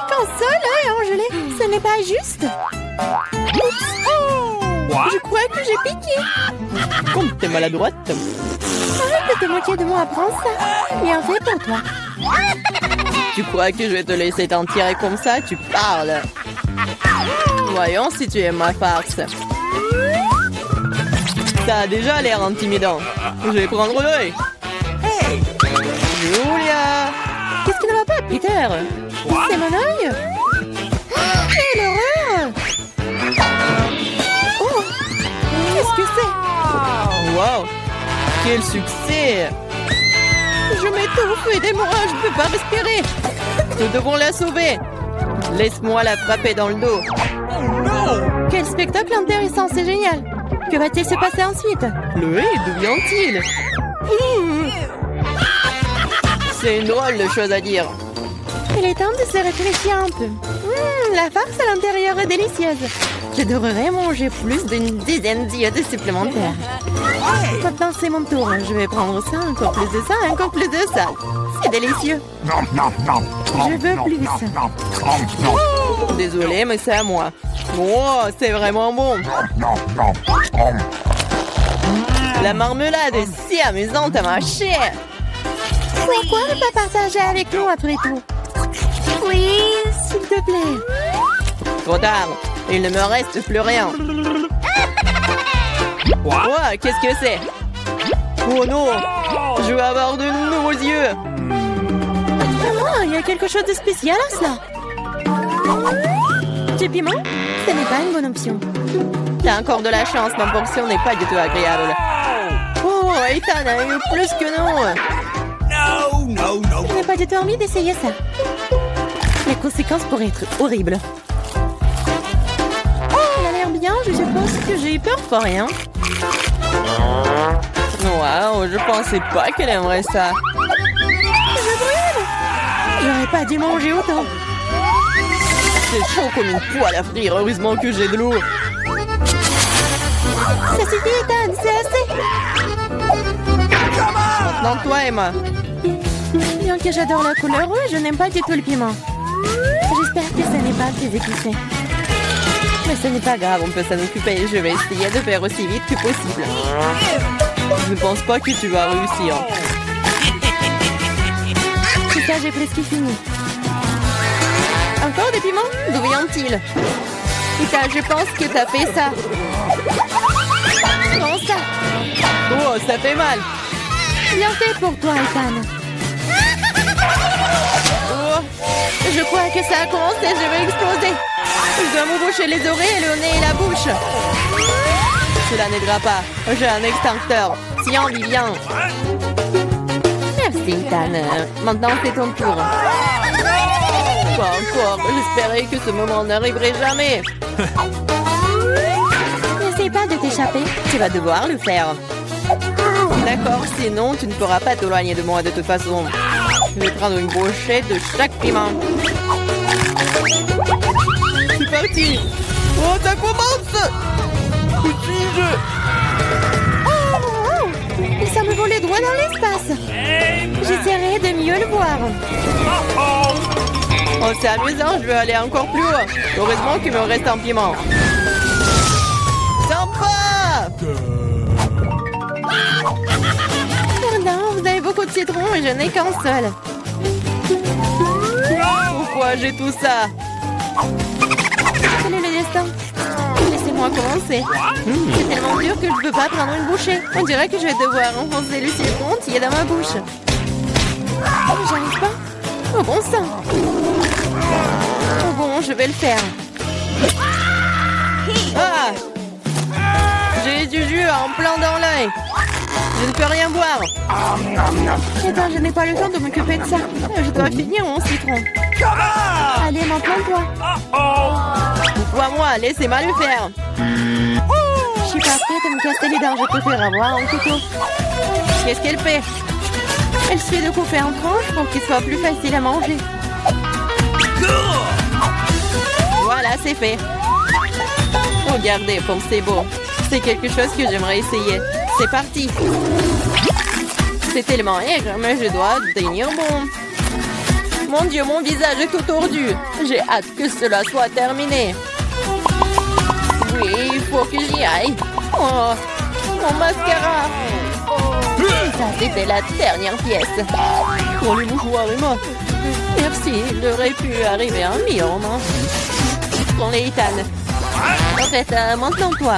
console, hein, Angelé? Ce n'est pas juste. Je crois que j'ai piqué. Comme t'es maladroite. Arrête de te moquer de moi, prends ça. Bien fait pour toi. Tu crois que je vais te laisser t'en tirer comme ça? Tu parles. Voyons si tu aimes ma farce. Ça a déjà l'air intimidant. Je vais prendre l'œil. Hey! Julia! Qu'est-ce qui ne va pas, Peter? C'est mon œil? Quelle horreur! Oh! Qu'est-ce que c'est? Wow! Quel succès! Je m'étouffe, aidez-moi, je ne peux pas respirer. Nous devons la sauver. Laisse-moi la frapper dans le dos. Quel spectacle intéressant, c'est génial. Que va-t-il se passer ensuite? Chloé, d'où vient-il? C'est une drôle de chose à dire. Il est temps de se réfléchir un peu. La farce à l'intérieur est délicieuse. Je devrais manger plus d'une dizaine d'iodes supplémentaires. Maintenant, c'est mon tour. Je vais prendre ça, encore plus de ça, encore plus de ça. C'est délicieux. Je veux plus. Désolée, mais c'est à moi. Oh, c'est vraiment bon. La marmelade est si amusante à mâcher. Pourquoi ne pas partager avec nous après tout? Oui, s'il te plaît. Trop tard. Il ne me reste plus rien. Oh, qu'est-ce que c'est? Oh non! Je vais avoir de nouveaux yeux. Maman, il y a quelque chose de spécial à cela. Du piment? Ce n'est pas une bonne option. T'as encore de la chance, ma portion n'est pas du tout agréable. Oh, Ethan a eu plus que non. Je n'ai pas du tout envie d'essayer ça. Les conséquences pourraient être horribles. Elle a l'air bien, je suppose que j'ai eu peur pour rien. Wow, je pensais pas qu'elle aimerait ça. Je brûle! J'aurais pas dû manger autant. C'est chaud comme une poêle à frire, heureusement que j'ai de l'eau. Ça suffit, Ethan, c'est assez. Maintenant, toi, Emma. Bien que j'adore la couleur rouge, je n'aime pas du tout le piment. J'espère que ce n'est pas très épicé. Mais ce n'est pas grave, on peut s'en occuper. Je vais essayer de faire aussi vite que possible. Je ne pense pas que tu vas réussir. C'est ça, j'ai presque fini. Encore des piments? D'où vient-il? Ethan, je pense que t'as fait ça. Prends ça. Oh, ça fait mal. Bien fait pour toi, Ethan. Oh, je crois que ça a commencé, je vais exploser. Je dois me boucher les oreilles, le nez et la bouche. Cela n'aidera pas. J'ai un extincteur. Tiens, Vivian. Merci, Ethan. Maintenant, c'est ton tour. Pas encore. J'espérais que ce moment n'arriverait jamais. N'essaie pas de t'échapper. Tu vas devoir le faire. D'accord, sinon tu ne pourras pas t'éloigner de moi de toute façon. Je vais prendre une brochette de chaque piment. C'est parti. Oh, ça commence. Oh, ça me volait droit dans l'espace. J'essaierai de mieux le voir. Oh, c'est amusant, je vais aller encore plus haut. Heureusement qu'il me reste un piment. Sympa! Pardon, vous avez beaucoup de citron et je n'ai qu'un seul. Pourquoi j'ai tout ça? Quel est le destin? Laissez-moi commencer. C'est tellement dur que je ne peux pas prendre une bouchée. On dirait que je vais devoir enfoncer le silicone entier dans ma bouche. J'arrive pas. Oh bon sang. Oh bon, je vais le faire. Ah! J'ai du jus en plein dans l'œil. Je ne peux rien boire. Attends, je n'ai pas le temps de m'occuper de ça. Je dois finir mon citron. Allez, maintenant toi. Toi-moi, laissez-moi le faire. Je suis pas prête à me casser les dents. Je préfère avoir un couteau. Qu'est-ce qu'elle fait? Elle suffit de couper en tranches pour qu'il soit plus facile à manger. Voilà, c'est fait. Regardez comme c'est beau. C'est quelque chose que j'aimerais essayer. C'est parti. C'est tellement aigre, mais je dois tenir bon. Mon Dieu, mon visage est tout tordu. J'ai hâte que cela soit terminé. Oui, il faut que j'y aille. Oh, mon mascara. Ça, c'était la dernière pièce. Oh, les mouchoirs, Emma. Merci, il aurait pu arriver un million, non? Prends-les, Ethan. En fait, maintenant, toi.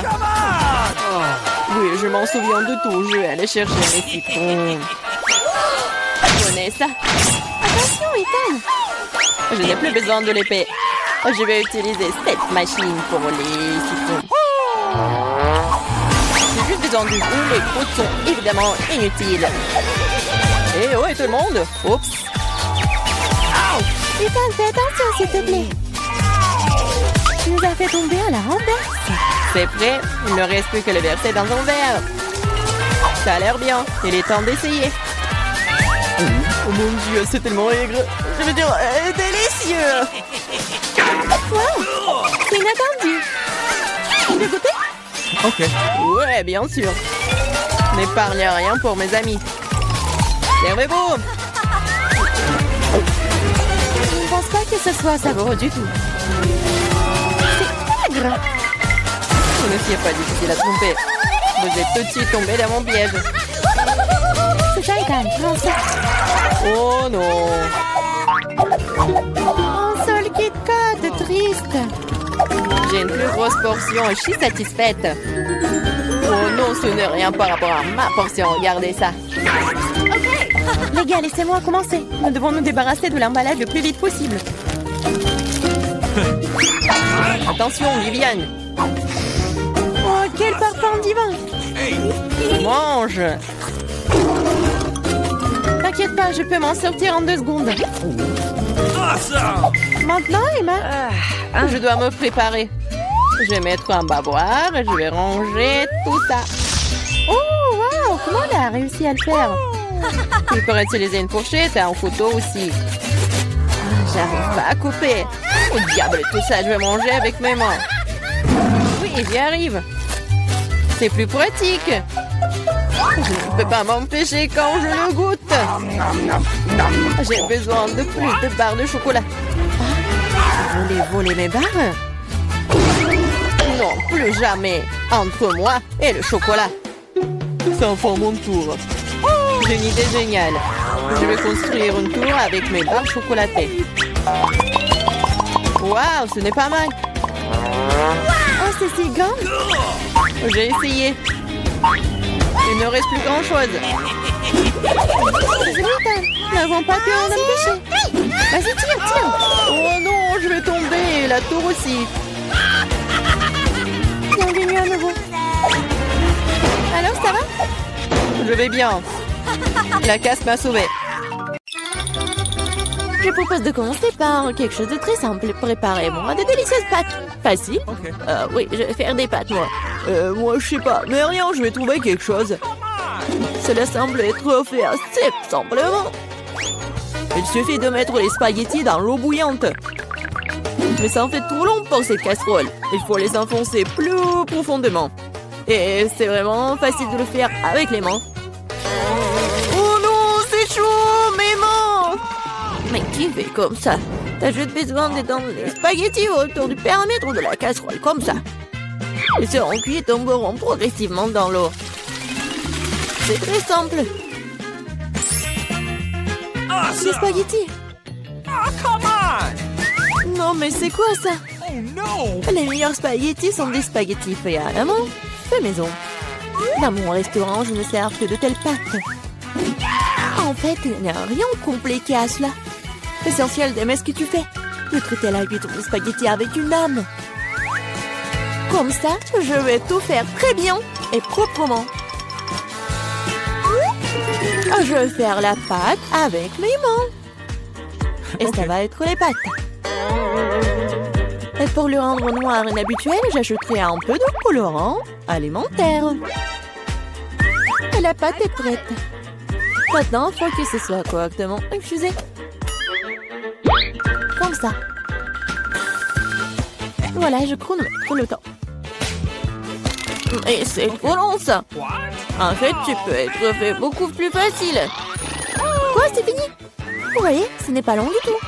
Oui, je m'en souviens de tout. Je vais aller chercher mes citrons. Prenez ça. Attention, Ethan. Je n'ai plus besoin de l'épée. Je vais utiliser cette machine pour les citrons. J'ai juste besoin du goût. Les croûtes sont évidemment inutiles. Et ouais, tout le monde. Oups. Ethan, fais attention, s'il te plaît. Tu nous as fait tomber à la renverse. C'est prêt. Il ne reste plus que le verser dans un verre. Ça a l'air bien. Il est temps d'essayer. Oh mon Dieu, c'est tellement aigre. Je veux dire, délicieux. Wow, c'est inattendu. Tu veux goûter? Ok. Ouais, bien sûr. N'épargne rien pour mes amis. Servez-vous. Je ne pense pas que ce soit savoureux du tout. C'est aigre. Ce n'est pas difficile à tromper. Vous êtes tout de suite tombé dans mon piège. C'est ça, Ethan. Prends ça. Oh non. Un seul Kit Kat, triste. J'ai une plus grosse portion et je suis satisfaite. Oh non, ce n'est rien par rapport à ma portion. Regardez ça. Les gars, laissez-moi commencer. Nous devons nous débarrasser de l'emballage le plus vite possible. Attention, Viviane. Oh, quel parfum divin. Mange. T'inquiète pas, je peux m'en sortir en 2 secondes. Maintenant, Emma. Je dois me préparer. Je vais mettre un bavoir et je vais ranger tout ça. Oh, wow, comment elle a réussi à le faire? Il pourrait utiliser une fourchette et un couteau aussi. J'arrive pas à couper. Oh diable, tout ça, je vais manger avec mes mains. Oui, j'y arrive. C'est plus pratique. Je ne peux pas m'empêcher quand je le goûte. J'ai besoin de plus de barres de chocolat. Vous voulez voler mes barres? Non, plus jamais. Entre moi et le chocolat. C'est enfin mon tour. J'ai une idée géniale. Je vais construire une tour avec mes barres chocolatées. Waouh, ce n'est pas mal. Oh, c'est si grand. J'ai essayé. Il ne reste plus grand-chose. Désolé, Ethan. Nous n'avons pas pu en empêcher. Vas-y, tire. Oh non, je vais tomber. La tour aussi. Bienvenue à nouveau. Alors, ça va? Je vais bien. La casse m'a sauvé. Je propose de commencer par quelque chose de très simple. Préparez-moi de délicieuses pâtes. Facile? Ok. Oui, je vais faire des pâtes, moi. Moi, je sais pas. Mais rien, je vais trouver quelque chose. Cela semble être offert assez simplement. Il suffit de mettre les spaghettis dans l'eau bouillante. Mais ça en fait trop long pour cette casserole. Il faut les enfoncer plus profondément. Et c'est vraiment facile de le faire avec les mains. Oh non, c'est chaud, mes mains! Mais qui fait comme ça? T'as juste besoin d'étendre les spaghettis autour du périmètre de la casserole, comme ça. Ils seront cuits et tomberont progressivement dans l'eau. C'est très simple. Les spaghettis. Non, mais c'est quoi ça? Les meilleurs spaghettis sont des spaghettis faits à la main, fait maison. Dans mon restaurant, je ne sers que de telles pâtes. En fait, il n'y a rien de compliqué à cela. L'essentiel d'aimer ce que tu fais. De traiter la huître de spaghettis avec une âme. Comme ça, je vais tout faire très bien et proprement. Je vais faire la pâte avec mes mains. Et ça va être les pâtes. Et pour le rendre noir inhabituel, j'ajouterai un peu de colorant alimentaire. Et la pâte est prête. Maintenant, il faut que ce soit correctement infusé. Comme ça. Voilà, je chronomètre le temps. Et c'est trop long, ça. En fait, tu peux être fait beaucoup plus facile. Quoi, c'est fini? Vous voyez, ce n'est pas long du tout.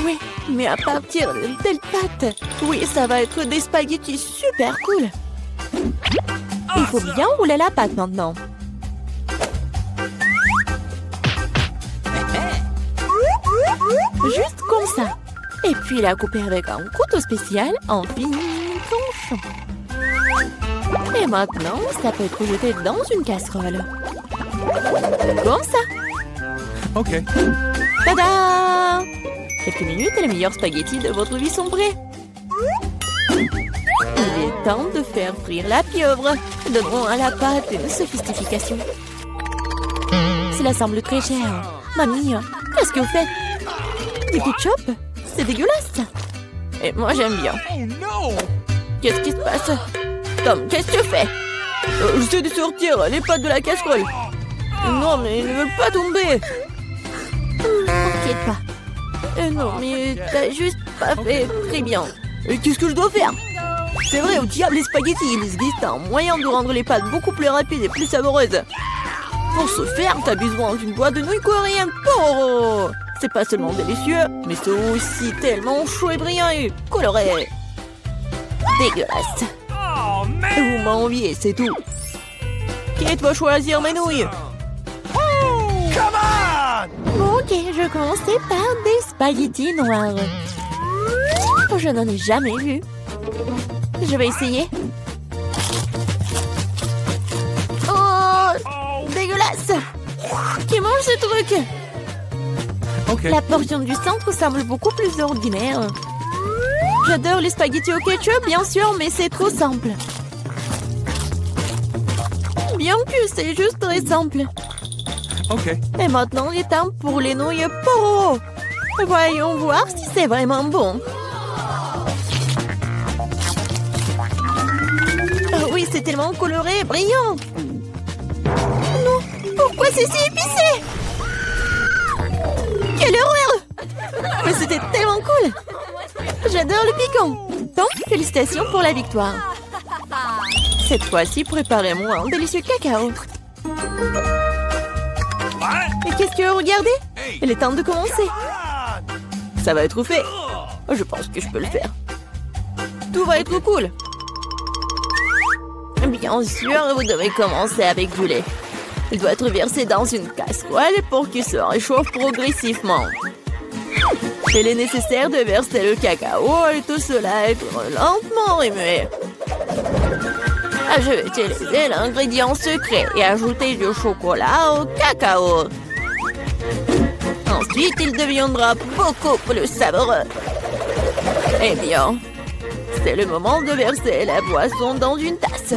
Oui, mais à partir de telle pâte, oui, ça va être des spaghettis super cool. Il faut bien rouler la pâte maintenant. Juste comme ça. Et puis la couper avec un couteau spécial en fines tranches. Et maintenant, ça peut être jeté dans une casserole. Comme ça. Ok. Tada! Quelques minutes et les meilleurs spaghettis de votre vie sont prêts. Il est temps de faire frire la pieuvre. Donnons à la pâte une sophistication. Cela semble très cher. Mamie, qu'est-ce que vous faites? Du ketchup? C'est dégueulasse. Et moi, j'aime bien. Oh non! Qu'est-ce qui se passe? Tom, qu'est-ce que tu fais? J'essaie de sortir les pâtes de la casserole. Non, mais ils ne veulent pas tomber. T'inquiète pas. Non, mais t'as juste pas fait très bien. Et qu'est-ce que je dois faire? C'est vrai, au diable les spaghettis, il existe un moyen de rendre les pâtes beaucoup plus rapides et plus savoureuses. Pour ce faire, t'as besoin d'une boîte de nouilles coréennes Poro. C'est pas seulement délicieux, mais c'est aussi tellement chaud et brillant et coloré. Dégueulasse. Oh man! Vous m'enviez, c'est tout. Qui va choisir mes nouilles? Come on! Bon, ok, je commençais par des spaghettis noirs. Je n'en ai jamais vu. Je vais essayer. Oh, dégueulasse! Qui mange ce truc? Ok. La portion du centre semble beaucoup plus ordinaire. J'adore les spaghettis au ketchup, bien sûr, mais c'est trop simple. Bien que c'est juste très simple. Ok. Et maintenant, il est temps pour les nouilles Poro. Voyons voir si c'est vraiment bon. Oh oui, c'est tellement coloré et brillant. Non, pourquoi c'est si épicé? Quelle horreur! Mais c'était tellement cool. J'adore le piquant. Donc, félicitations pour la victoire. Cette fois-ci, préparez-moi un délicieux cacao. Et qu'est-ce que vous regardez? Il est temps de commencer. Ça va être fait. Je pense que je peux le faire. Tout va être cool. Bien sûr, vous devez commencer avec du lait. Il doit être versé dans une casserole pour qu'il se réchauffe progressivement. Il est nécessaire de verser le cacao et tout cela être lentement remué. Je vais utiliser l'ingrédient secret et ajouter du chocolat au cacao. Ensuite, il deviendra beaucoup plus savoureux. Eh bien, c'est le moment de verser la boisson dans une tasse.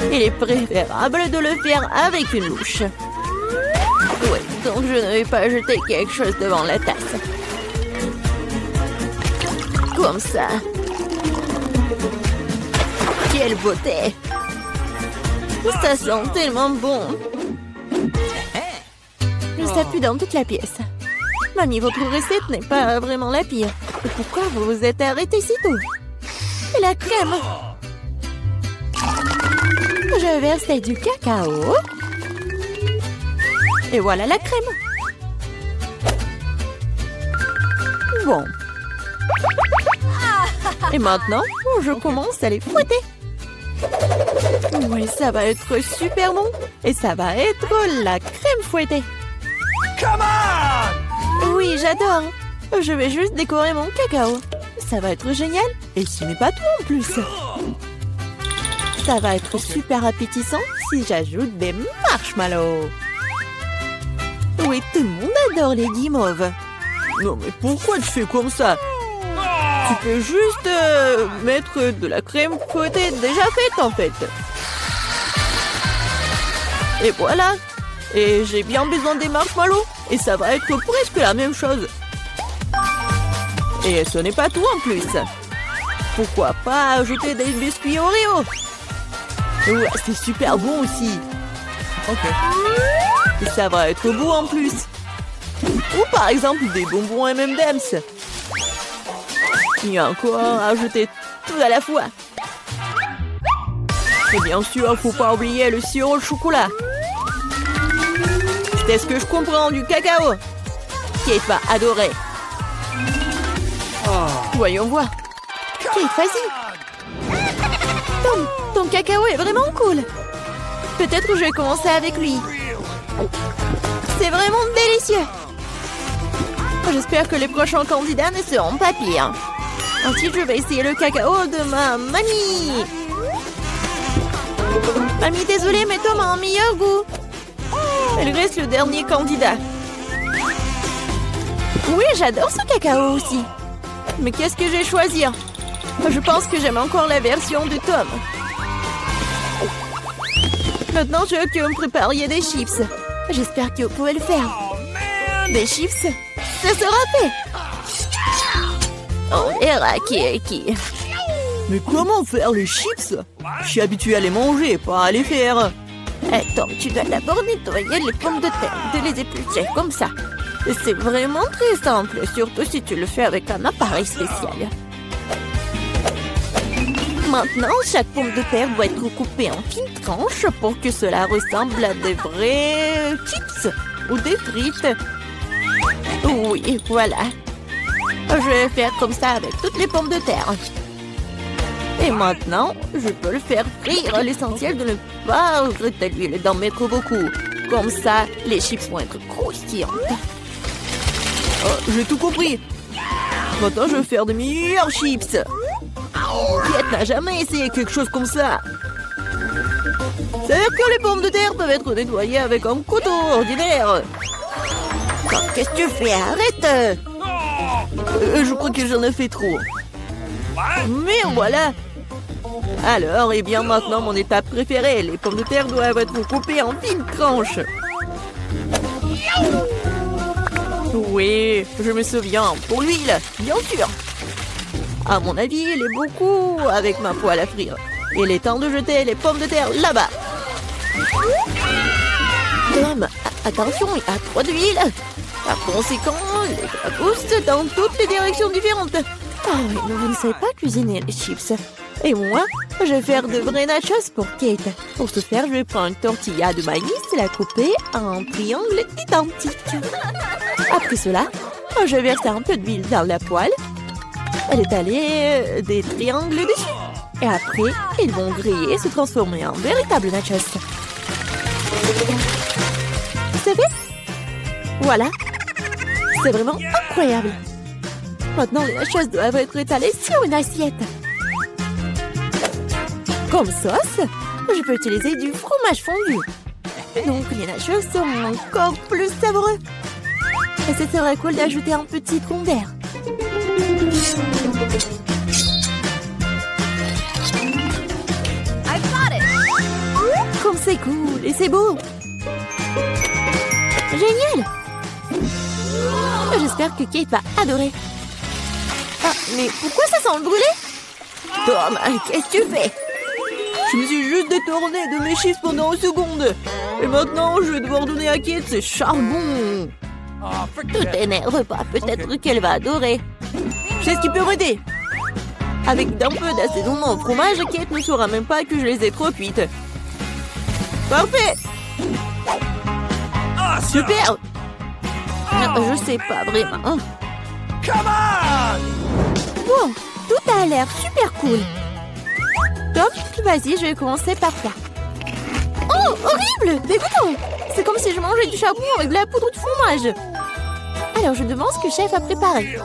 Il est préférable de le faire avec une louche. Oui, donc je ne vais pas jeter quelque chose devant la tasse. Comme ça. Quelle beauté! Ça sent tellement bon. Ça pue dans toute la pièce. Mamie, votre recette n'est pas vraiment la pire. Et pourquoi vous vous êtes arrêtée si tôt? Et la crème? Je versais du cacao. Et voilà la crème. Bon. Et maintenant, je commence à les fouetter. Oui, ça va être super bon. Et ça va être la crème fouettée. Come on! Oui, j'adore. Je vais juste décorer mon cacao. Ça va être génial. Et ce n'est pas tout en plus. Ça va être super appétissant si j'ajoute des marshmallows. Oui, tout le monde adore les guimauves. Non, mais pourquoi tu fais comme ça? Tu peux juste mettre de la crème fouettée déjà faite, en fait. Et voilà. Et j'ai bien besoin des marshmallows. Et ça va être presque la même chose. Et ce n'est pas tout en plus. Pourquoi pas ajouter des biscuits Oreo? Ouais, c'est super bon aussi. Ok. Et ça va être beau en plus. Ou par exemple des bonbons M&M's. Et encore ajouter tout à la fois. Et bien sûr, faut pas oublier le sirop de chocolat. C'est ce que je comprends du cacao. Kate va adorer. Voyons voir. Kate, vas-y. Ton cacao est vraiment cool. Peut-être que je vais commencer avec lui. C'est vraiment délicieux. J'espère que les prochains candidats ne seront pas pires. Ensuite, je vais essayer le cacao de ma mamie. Mamie, désolée, mais Tom a un meilleur goût. Elle reste le dernier candidat. Oui, j'adore ce cacao aussi. Mais qu'est-ce que je vais choisir? Je pense que j'aime encore la version de Tom. Maintenant, je veux que vous me prépariez des chips. J'espère que vous pouvez le faire. Des chips? Ça sera fait. On verra qui est qui. Mais comment faire les chips? Je suis habituée à les manger, pas à les faire. Tom, tu dois d'abord nettoyer les pommes de terre, de les éplucher comme ça. C'est vraiment très simple, surtout si tu le fais avec un appareil spécial. Maintenant, chaque pomme de terre doit être coupée en fines tranches pour que cela ressemble à des vrais chips ou des frites. Oui, voilà. Je vais faire comme ça avec toutes les pommes de terre. Et maintenant, je peux le faire frire. L'essentiel de ne pas regretter l'huile, d'en mettre beaucoup. Comme ça, les chips vont être croustillantes. Oh, j'ai tout compris. Maintenant, je vais faire de meilleurs chips. Kate n'a jamais essayé quelque chose comme ça. C'est-à-dire que les pommes de terre peuvent être nettoyées avec un couteau ordinaire. Qu'est-ce que tu fais? Arrête! Je crois que j'en ai fait trop. Mais voilà. Alors, et bien maintenant, mon étape préférée. Les pommes de terre doivent être coupées en fines tranches. Oui, je me souviens. Pour l'huile, bien sûr. À mon avis, il est beaucoup avec ma poêle à frire. Il est temps de jeter les pommes de terre là-bas. Tom, attention, il y a trop d'huile. Par conséquent, les poussent dans toutes les directions différentes. Oh oui, mais vous ne savez pas cuisiner les chips. Et moi, je vais faire de vrais nachos pour Kate. Pour ce faire, je vais prendre une tortilla de maïs et la couper en triangles identiques. Après cela, je vais verser un peu d'huile dans la poêle. Étaler des triangles dessus. Et après, ils vont griller et se transformer en véritables nachos. Vous savez? Voilà. C'est vraiment incroyable. Maintenant, les nachos doivent être étalés sur une assiette. Comme sauce, je peux utiliser du fromage fondu. Donc, les nachos seront encore plus savoureux. Et ce serait cool d'ajouter un petit citron-vert. Comme c'est cool et c'est beau. Génial. J'espère que Kate va adorer. Ah, mais pourquoi ça sent brûlé? Tom, qu'est-ce que tu fais? Je me suis juste détournée de mes chiffres pendant une seconde. Et maintenant, je vais devoir donner à Kate ses charbons. Tout t'énerve pas, peut-être qu'elle va adorer. Je sais ce qui peut m'aider. Avec d'un peu d'assaisonnement au fromage, Kate ne saura même pas que je les ai trop cuites. Parfait. Super. Je sais pas vraiment. Bon, tout a l'air super cool. Top, vas-y, je vais commencer par toi. Oh, horrible, dégoûtant. C'est comme si je mangeais du charbon avec de la poudre de fromage. Alors, je demande ce que chef a préparé.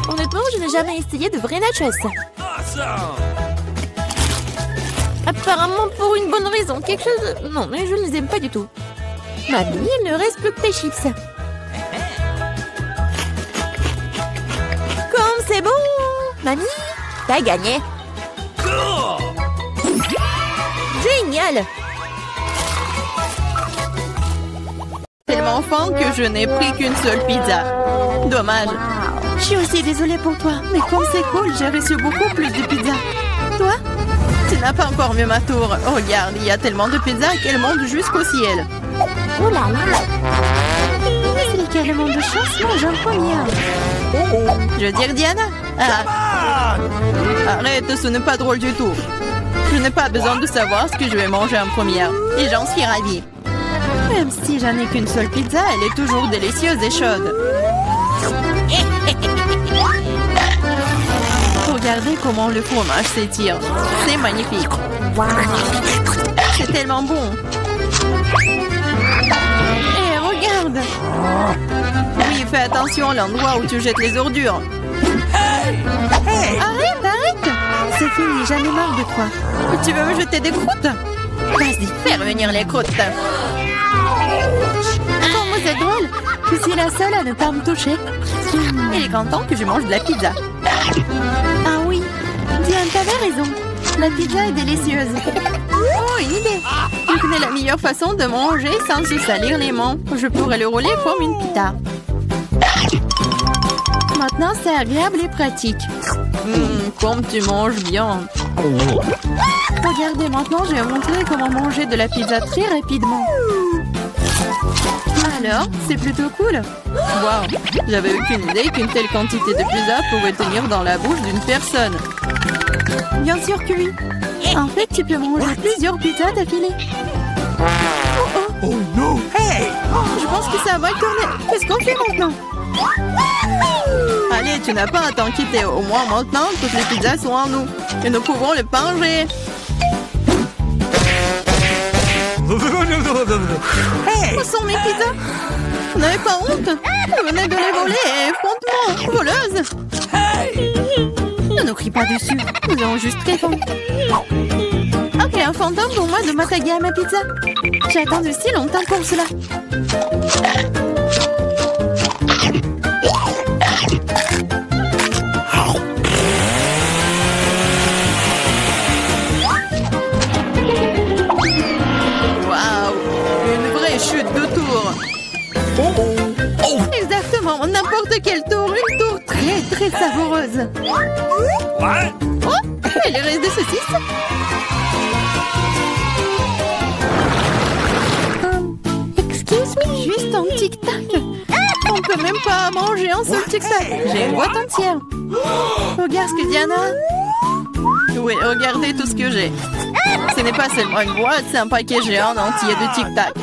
Honnêtement, je n'ai jamais essayé de vrais nachos. Apparemment pour une bonne raison. Quelque chose... Non, mais je ne les aime pas du tout. Mamie, il ne reste plus que tes chips. Comme c'est bon. Mamie, t'as gagné. Génial. Tellement faim que je n'ai pris qu'une seule pizza. Dommage. Je suis aussi désolée pour toi, mais comme c'est cool, j'ai reçu beaucoup plus de pizza. Toi? Tu n'as pas encore vu ma tour. Regarde, il y a tellement de pizzas qu'elle monte jusqu'au ciel. Oh là là! C'est lequel monde de chance mange en première? Je veux dire Diana. Arrête, ce n'est pas drôle du tout. Je n'ai pas besoin de savoir ce que je vais manger en première. Et j'en suis ravie. Même si j'en ai qu'une seule pizza, elle est toujours délicieuse et chaude. Regardez comment le fromage s'étire. C'est magnifique. Wow. C'est tellement bon. Et regarde. Oui, fais attention à l'endroit où tu jettes les ordures. Arrête, arrête. C'est fini, j'en ai marre de toi. Tu veux me jeter des croûtes? Vas-y, fais revenir les croûtes. Oh, c'est drôle. Je suis la seule à ne pas me toucher. Il est content que je mange de la pizza. Ah oui, Diane, t'avais raison. La pizza est délicieuse. Oh, une idée. Je connais la meilleure façon de manger sans se salir les mains. Je pourrais le rouler comme une pita. Maintenant, c'est agréable et pratique. Comme tu manges bien. Regardez, maintenant, je vais vous montrer comment manger de la pizza très rapidement. Alors, c'est plutôt cool. Waouh, j'avais aucune idée qu'une telle quantité de pizza pouvait tenir dans la bouche d'une personne. Bien sûr que oui. En fait, tu peux manger plusieurs pizzas d'affilée. Oh no! Hey! Je pense que ça va tourner. Qu'est-ce qu'on fait maintenant? Allez, tu n'as pas à t'inquiéter. Au moins maintenant, toutes les pizzas sont en nous. Et nous pouvons le manger. Hey! Où sont mes pizzas? Vous n'avez pas honte? Vous venez de les voler et frontement, voleuse. Ne nous crie pas dessus. Nous avons juste répondu. Ok, un fantôme pour moi de m'attaquer à ma pizza. J'ai attendu si longtemps pour cela. Chute de tour. Exactement, n'importe quel tour, une tour très très savoureuse. What? Oh, et le reste des saucisses. Excuse me, juste un tic-tac. On peut même pas manger un seul tic-tac. J'ai une boîte entière. Regarde ce que Diana. Oui, regardez tout ce que j'ai. Ce n'est pas seulement une boîte, c'est un paquet géant entier de tic-tac.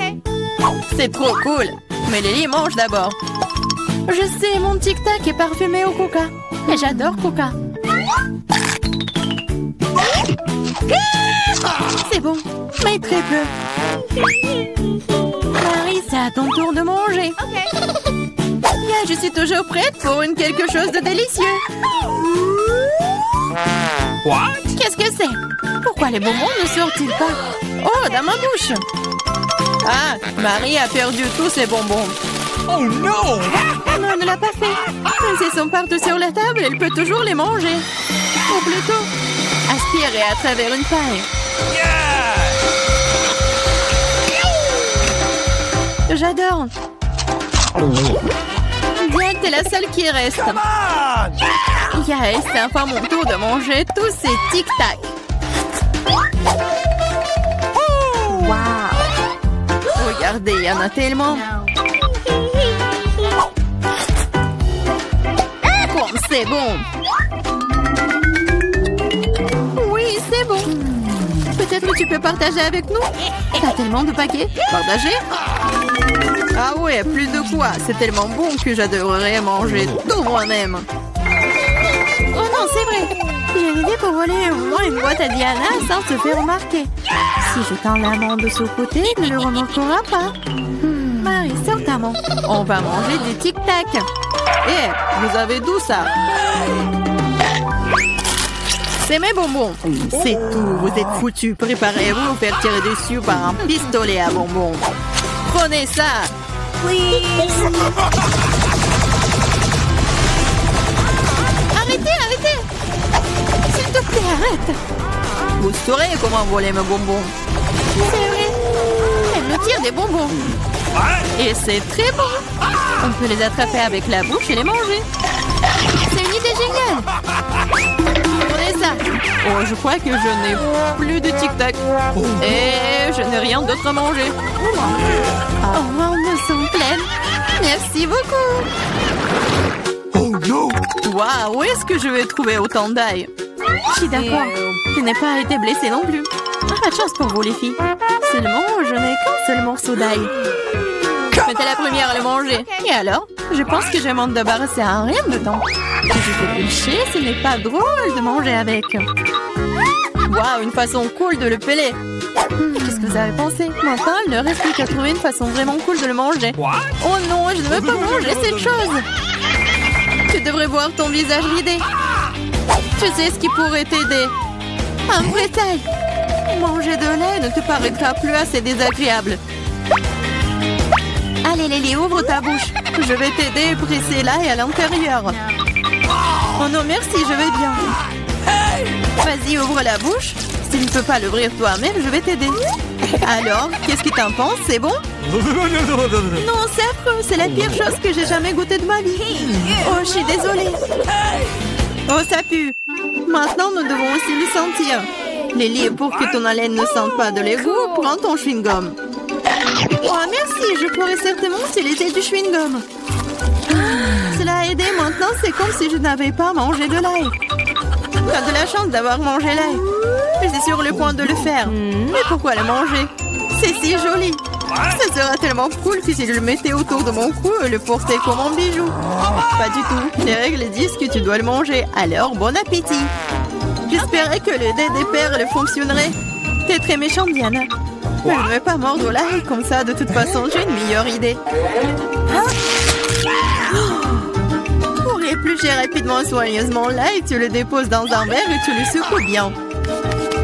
C'est trop cool. Mais Lily mange d'abord. Je sais, mon tic-tac est parfumé au coca. Et j'adore coca. C'est bon, mais très peu. Marie, c'est à ton tour de manger. Bien, je suis toujours prête pour quelque chose de délicieux. What? Qu'est-ce que c'est? Pourquoi les bonbons ne sortent-ils pas? Oh, dans ma bouche! Ah, Marie a perdu tous ses bonbons. Oh no! Non, elle ne l'a pas fait. Mais s'ils sont partout sur la table, elle peut toujours les manger. Ou plutôt, aspirer à travers une paille. Yeah! J'adore. Diane, t'es la seule qui reste. Come on! Yes, c'est enfin mon tour de manger tous ces tic-tac. Wow! Regardez, il y en a tellement. Comme c'est bon. Oui, c'est bon. Peut-être que tu peux partager avec nous? T'as tellement de paquets. Partager? Ah ouais, plus de quoi. C'est tellement bon que j'adorerais manger tout moi-même. Oh non, c'est vrai. J'ai une idée pour voler au moins une boîte à Diana sans se faire remarquer. Si je tends la main de ce côté, il ne le remarquera pas. Marie, sors ta main. On va manger du tic-tac. Eh, vous avez d'où ça? C'est mes bonbons. C'est tout, vous êtes foutus. Préparez-vous à vous faire tirer dessus par un pistolet à bonbons. Prenez ça. Arrêtez, arrêtez. S'il te plaît, arrête. Vous saurez comment voler mes bonbons. C'est vrai. Elle me tire des bonbons. Et c'est très bon. On peut les attraper avec la bouche et les manger. C'est une idée géniale. Prenez ça. Oh, je crois que je n'ai plus de tic-tac. Et je n'ai rien d'autre à manger. Oh, on me sent pleine. Merci beaucoup. Oh no! Waouh, où est-ce que je vais trouver autant d'ail? Je suis d'accord. Je n'ai pas été blessée non plus. Pas de chance pour vous, les filles. Seulement, je n'ai qu'un seul morceau d'ail. Mais t'es la première à le manger. Et alors? Je pense que je vais m'en débarrasser en rien de temps. Si je fais pêcher, ce n'est pas drôle de manger avec. Waouh, une façon cool de le peler. Qu'est-ce que vous avez pensé? Maintenant, il ne reste plus qu'à trouver une façon vraiment cool de le manger. Oh non, je ne veux pas manger cette chose. Tu devrais voir ton visage ridé. Tu sais ce qui pourrait t'aider? Un vrai taille. Manger de lait ne te paraîtra plus assez désagréable. Allez, Lily, ouvre ta bouche. Je vais t'aider à presser l'ail à l'intérieur. Oh non, merci, je vais bien. Vas-y, ouvre la bouche. Si tu ne peux pas l'ouvrir toi-même, je vais t'aider. Alors, qu'est-ce que t'en penses? C'est bon? Non, c'est affreux. C'est la pire chose que j'ai jamais goûté de ma vie. Oh, je suis désolée. Oh, ça pue. Maintenant, nous devons aussi le sentir. Lily, pour que ton haleine ne sente pas de l'égout, prends ton chewing-gum. Oh, merci. Je pourrais certainement utiliser du chewing-gum. Cela a aidé. Maintenant, c'est comme si je n'avais pas mangé de l'ail. T'as de la chance d'avoir mangé l'ail. Je suis sur le point de le faire. Mais pourquoi le manger? C'est si joli. Ça sera tellement cool si je le mettais autour de mon cou et le portais comme un bijou. Pas du tout. Les règles disent que tu dois le manger. Alors, bon appétit. J'espérais que le dé des perles fonctionnerait. T'es très méchante, Diana. Mais je ne vais pas mordre l'ail comme ça. De toute façon, j'ai une meilleure idée. Pour éplucher rapidement et soigneusement l'ail, tu le déposes dans un verre et tu le secoues bien.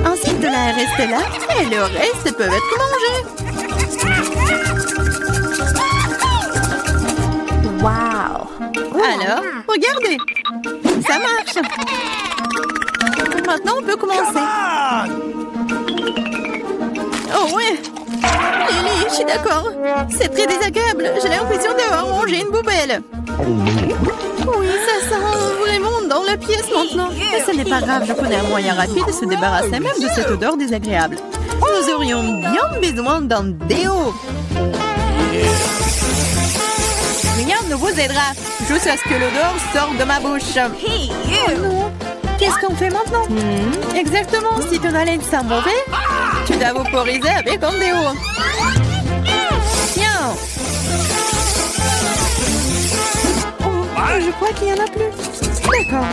Ensuite, de l'ail reste là et le reste peut être mangé. Wow! Alors, regardez. Ça marche. Maintenant, on peut commencer. Oh ouais. Lily, je suis d'accord. C'est très désagréable. J'ai l'impression d'avoir mangé une poubelle. Oui, ça sent vraiment dans la pièce maintenant. Mais ce n'est pas grave, je connais un moyen rapide de se débarrasser même de cette odeur désagréable. Nous aurions bien besoin d'un déo. Rien ne vous aidera, jusqu'à ce que l'odeur sorte de ma bouche. Oh non. Qu'est-ce qu'on fait maintenant? Exactement, si ton haleine sent mauvais, tu dois vaporiser avec un déo. Tiens. Je crois qu'il n'y en a plus. D'accord.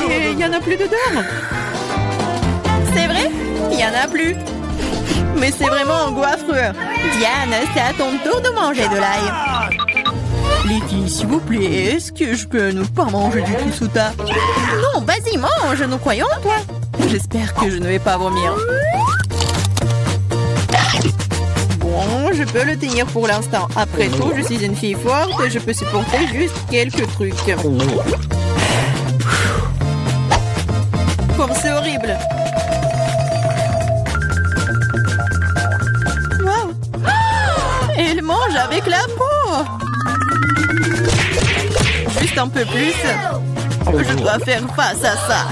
Et il n'y en a plus d'odeur. C'est vrai? Il n'y en a plus. Mais c'est vraiment un goût affreux. Diane, c'est à ton tour de manger de l'ail. Les filles, s'il vous plaît, est-ce que je peux ne pas manger du tout sous ta... Non, vas-y, mange, nous croyons en toi. J'espère que je ne vais pas vomir. Bon, je peux le tenir pour l'instant. Après tout, je suis une fille forte et je peux supporter juste quelques trucs. Comme c'est horrible. Wow. Elle mange avec la peau. Juste un peu plus. Je dois faire face à ça.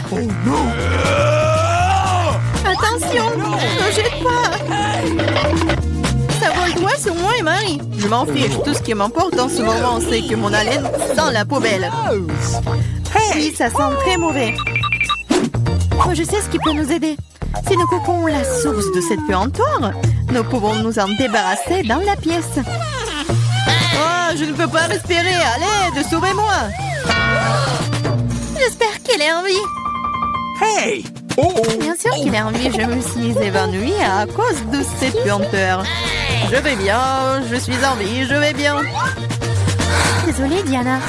Attention, ne jette pas. Ça vole droit sur moi et Marie. Je m'en fiche. Tout ce qui m'importe en ce moment, c'est que mon haleine sent la poubelle. Oui, ça sent très mauvais. Oh, je sais ce qui peut nous aider. Si nous coupons la source de cette puanteur, nous pouvons nous en débarrasser dans la pièce. Oh, je ne peux pas respirer. Allez, sauvez-moi. J'espère qu'elle est en vie. Hey! Bien sûr qu'il est en vie. Je me suis évanouie à cause de cette puanteur. Je vais bien. Je suis en vie. Je vais bien. Désolée, Diana.